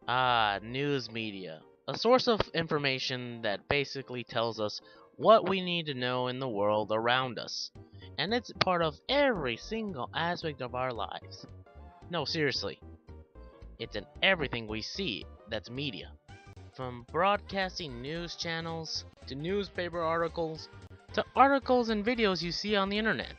News media. A source of information that basically tells us what we need to know in the world around us. And it's part of every single aspect of our lives. No, seriously. It's in everything we see that's media. From broadcasting news channels, to newspaper articles, to articles and videos you see on the internet.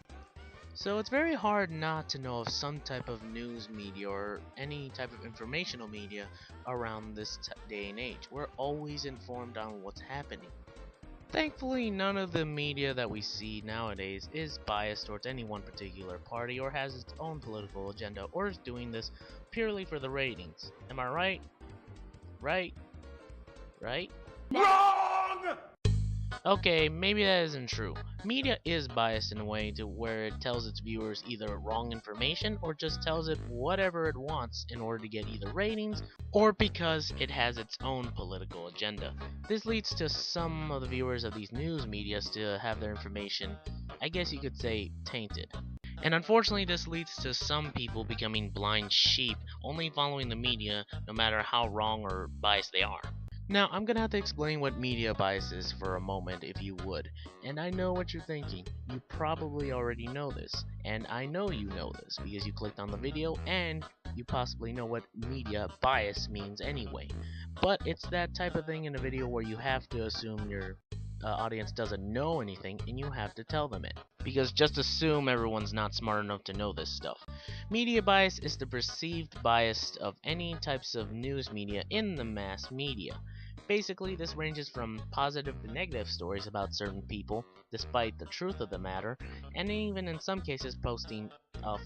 So it's very hard not to know of some type of news media or any type of informational media around this day and age. We're always informed on what's happening. Thankfully, none of the media that we see nowadays is biased towards any one particular party or has its own political agenda or is doing this purely for the ratings. Am I right? Right? Right? Wrong! Okay, maybe that isn't true. Media is biased in a way to where it tells its viewers either wrong information or just tells it whatever it wants in order to get either ratings or because it has its own political agenda. This leads to some of the viewers of these news media to have their information, I guess you could say, tainted. And unfortunately, this leads to some people becoming blind sheep, only following the media no matter how wrong or biased they are. Now, I'm gonna have to explain what media bias is for a moment if you would. And I know what you're thinking. You probably already know this. And I know you know this because you clicked on the video and you possibly know what media bias means anyway. But it's that type of thing in a video where you have to assume your audience doesn't know anything and you have to tell them it. Because just assume everyone's not smart enough to know this stuff. Media bias is the perceived bias of any types of news media in the mass media. Basically, this ranges from positive to negative stories about certain people, despite the truth of the matter, and even in some cases posting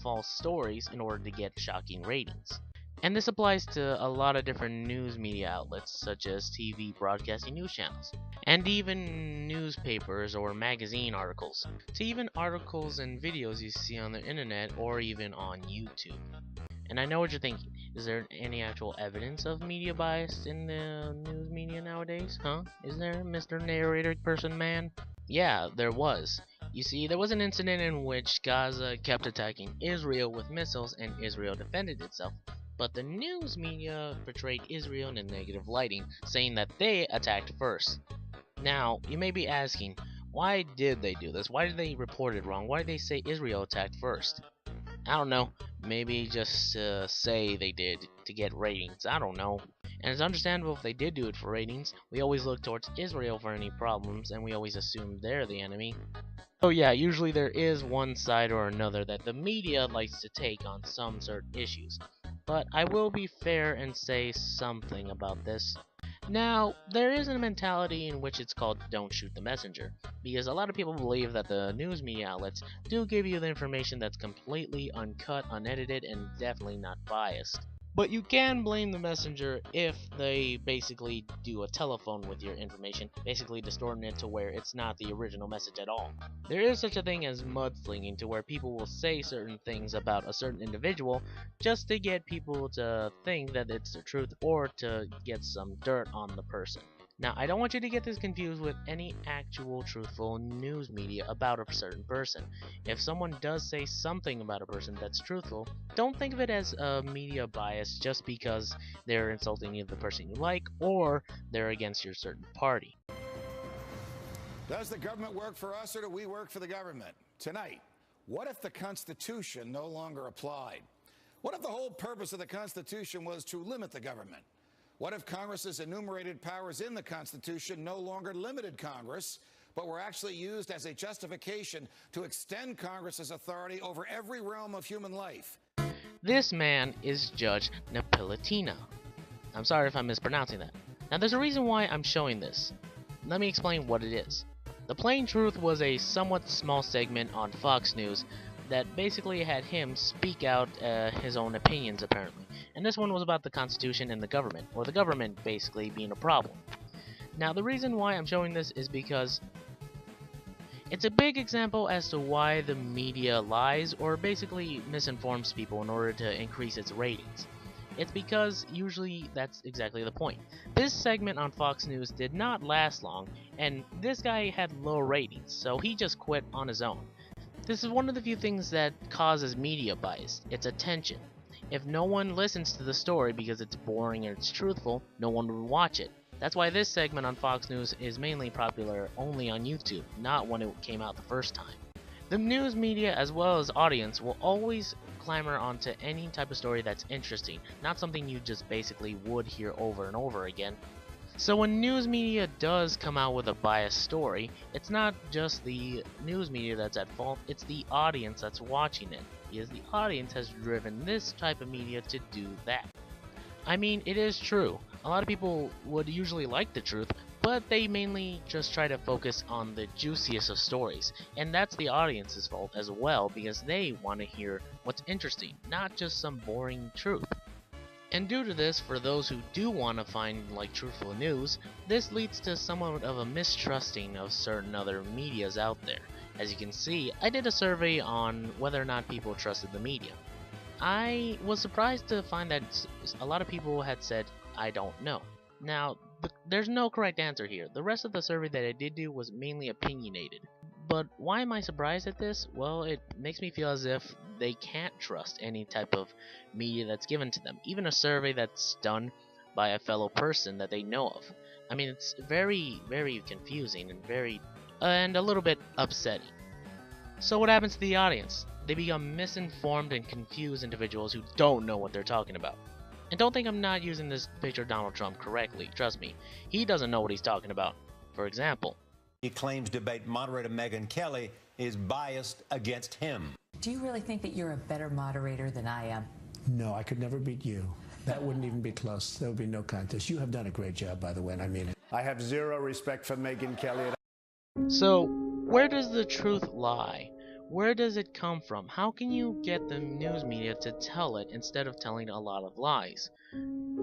false stories in order to get shocking ratings. And this applies to a lot of different news media outlets, such as TV broadcasting news channels, and even newspapers or magazine articles, to even articles and videos you see on the internet or even on YouTube. And I know what you're thinking. Is there any actual evidence of media bias in the news media nowadays? Huh? Is there, Mr. Narrator Person Man? Yeah, there was. You see, there was an incident in which Gaza kept attacking Israel with missiles and Israel defended itself. But the news media portrayed Israel in a negative lighting, saying that they attacked first. Now, you may be asking, why did they do this? Why did they report it wrong? Why did they say Israel attacked first? I don't know. Maybe just say they did to get ratings. I don't know. And it's understandable if they did do it for ratings. We always look towards Israel for any problems, and we always assume they're the enemy. So yeah, usually there is one side or another that the media likes to take on some certain issues. But I will be fair and say something about this. Now, there is a mentality in which it's called don't shoot the messenger, because a lot of people believe that the news media outlets do give you the information that's completely uncut, unedited, and definitely not biased. But you can blame the messenger if they basically do a telephone with your information, basically distorting it to where it's not the original message at all. There is such a thing as mudslinging, to where people will say certain things about a certain individual just to get people to think that it's the truth or to get some dirt on the person. Now, I don't want you to get this confused with any actual truthful news media about a certain person. If someone does say something about a person that's truthful, don't think of it as a media bias just because they're insulting either the person you like or they're against your certain party. Does the government work for us or do we work for the government? Tonight, what if the Constitution no longer applied? What if the whole purpose of the Constitution was to limit the government? What if Congress's enumerated powers in the Constitution no longer limited Congress, but were actually used as a justification to extend Congress's authority over every realm of human life? This man is Judge Napolitano. I'm sorry if I'm mispronouncing that. Now, there's a reason why I'm showing this. Let me explain what it is. The Plain Truth was a somewhat small segment on Fox News that basically had him speak out his own opinions, apparently. And this one was about the Constitution and the government, or the government basically being a problem. Now, the reason why I'm showing this is because it's a big example as to why the media lies or basically misinforms people in order to increase its ratings. It's because usually that's exactly the point. This segment on Fox News did not last long, and this guy had low ratings, so he just quit on his own. This is one of the few things that causes media bias. It's attention. If no one listens to the story because it's boring and it's truthful, no one would watch it. That's why this segment on Fox News is mainly popular only on YouTube, not when it came out the first time. The news media as well as audience will always clamor onto any type of story that's interesting, not something you just basically would hear over and over again. So when news media does come out with a biased story, it's not just the news media that's at fault, it's the audience that's watching it, because the audience has driven this type of media to do that. I mean, it is true. A lot of people would usually like the truth, but they mainly just try to focus on the juiciest of stories, and that's the audience's fault as well because they want to hear what's interesting, not just some boring truth. And due to this, for those who do want to find truthful news, this leads to somewhat of a mistrusting of certain other medias out there. As you can see, I did a survey on whether or not people trusted the media. I was surprised to find that a lot of people had said, I don't know. Now, there's no correct answer here. The rest of the survey that I did do was mainly opinionated. But why am I surprised at this? Well, it makes me feel as if they can't trust any type of media that's given to them, even a survey that's done by a fellow person that they know of. I mean, it's very, very confusing and a little bit upsetting. So what happens to the audience? They become misinformed and confused individuals who don't know what they're talking about. And don't think I'm not using this picture of Donald Trump correctly, trust me. He doesn't know what he's talking about. For example, he claims debate moderator Megyn Kelly is biased against him. Do you really think that you're a better moderator than I am? No, I could never beat you. That wouldn't even be close. There would be no contest. You have done a great job, by the way, and I mean it. I have zero respect for Megyn Kelly. So, where does the truth lie? Where does it come from? How can you get the news media to tell it instead of telling a lot of lies?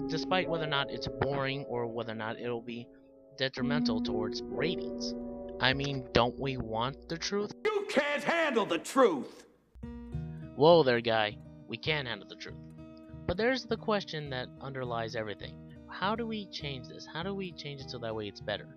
Despite whether or not it's boring or whether or not it'll be detrimental towards ratings. I mean, don't we want the truth? You can't handle the truth! Whoa there, guy. We can handle the truth. But there's the question that underlies everything. How do we change this? How do we change it so that way it's better?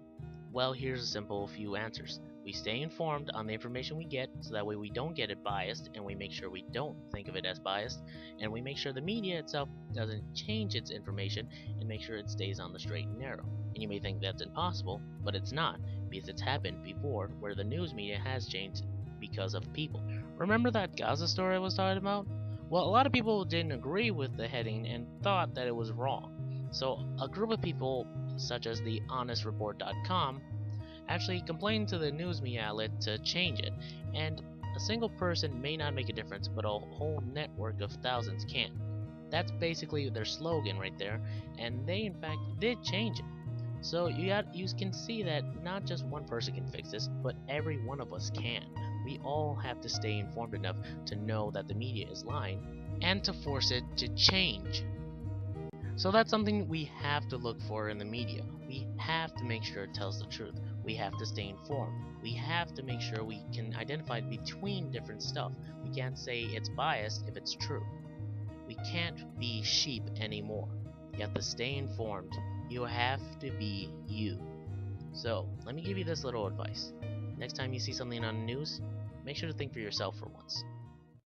Well, here's a simple few answers. We stay informed on the information we get, so that way we don't get it biased, and we make sure we don't think of it as biased, and we make sure the media itself doesn't change its information, and make sure it stays on the straight and narrow. And you may think that's impossible, but it's not, because it's happened before where the news media has changed because of people. Remember that Gaza story I was talking about? Well, a lot of people didn't agree with the heading and thought that it was wrong. So a group of people, such as the HonestReport.com, actually complained to the news media outlet to change it, and a single person may not make a difference, but a whole network of thousands can. That's basically their slogan right there, and they in fact did change it. So you can see that not just one person can fix this, but every one of us can. We all have to stay informed enough to know that the media is lying, and to force it to change. So that's something we have to look for in the media. We have to make sure it tells the truth. We have to stay informed. We have to make sure we can identify between different stuff. We can't say it's biased if it's true. We can't be sheep anymore. You have to stay informed. You have to be you. So, let me give you this little advice. Next time you see something on the news, make sure to think for yourself for once.